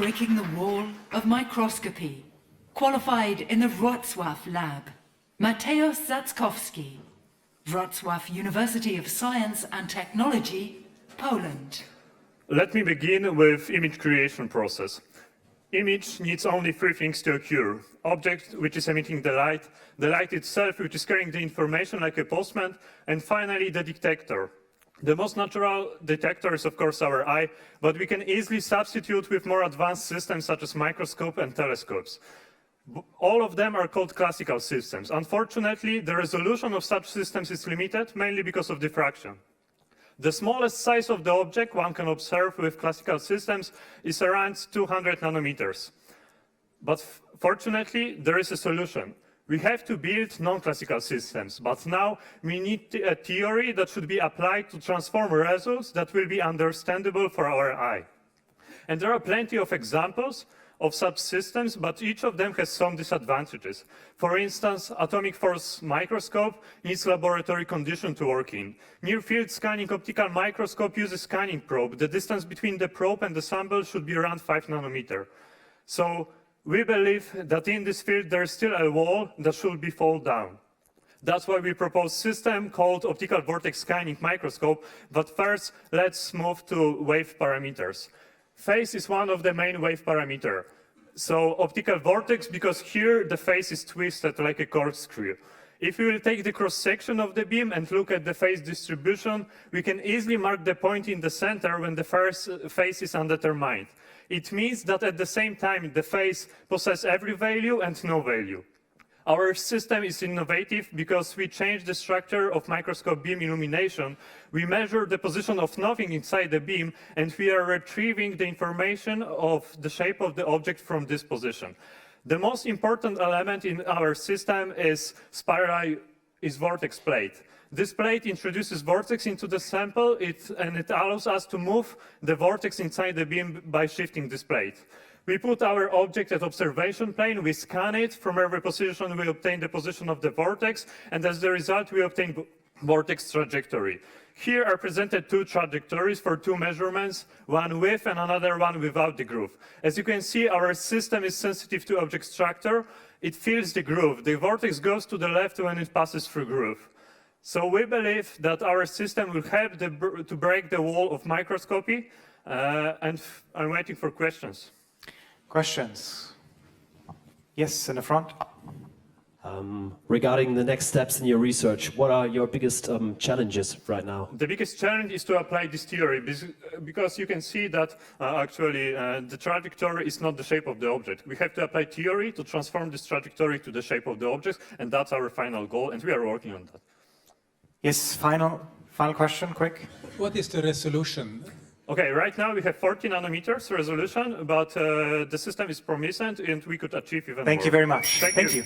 breaking the wall of microscopy, qualified in the Wrocław lab. Mateusz Szatkowski, Wrocław University of Science and Technology, Poland. Let me begin with image creation process. Image needs only three things to occur. Object, which is emitting the light itself, which is carrying the information like a postman, and finally the detector. The most natural detector is, of course, our eye, but we can easily substitute with more advanced systems such as microscope and telescopes. All of them are called classical systems. Unfortunately, the resolution of such systems is limited, mainly because of diffraction. The smallest size of the object one can observe with classical systems is around 200 nanometers. But fortunately, there is a solution. We have to build non-classical systems, but now we need a theory that should be applied to transform results that will be understandable for our eye. And there are plenty of examples of such systems, but each of them has some disadvantages. For instance, atomic force microscope needs laboratory condition to work in. Near-field scanning optical microscope uses scanning probe. The distance between the probe and the sample should be around 5 nanometers. So we believe that in this field there is still a wall that should be fall down. That's why we propose a system called optical vortex scanning microscope. But first, let's move to wave parameters. Phase is one of the main wave parameters. So optical vortex, because here the phase is twisted like a corkscrew. If we will take the cross-section of the beam and look at the phase distribution, we can easily mark the point in the center when the first phase is undetermined. It means that at the same time, the phase possesses every value and no value. Our system is innovative because we change the structure of microscope beam illumination. We measure the position of nothing inside the beam, and we are retrieving the information of the shape of the object from this position. The most important element in our system is Vortex Plate. This plate introduces vortex into the sample, and it allows us to move the vortex inside the beam by shifting this plate. We put our object at observation plane, we scan it, from every position we obtain the position of the vortex, and as the result we obtain vortex trajectory. Here are presented two trajectories for two measurements, one with and another one without the groove. As you can see, our system is sensitive to object structure. It feels the groove. The vortex goes to the left when it passes through groove. So we believe that our system will help to break the wall of microscopy, and I'm waiting for questions. Questions? Yes, in the front. Regarding the next steps in your research, what are your biggest challenges right now? The biggest challenge is to apply this theory, because you can see that actually the trajectory is not the shape of the object. We have to apply theory to transform this trajectory to the shape of the object, and that's our final goal, and we are working on that. Yes, final question, quick. What is the resolution? Okay, right now we have 40 nanometers resolution, but the system is promising and we could achieve even more. Thank you very much. Thank you.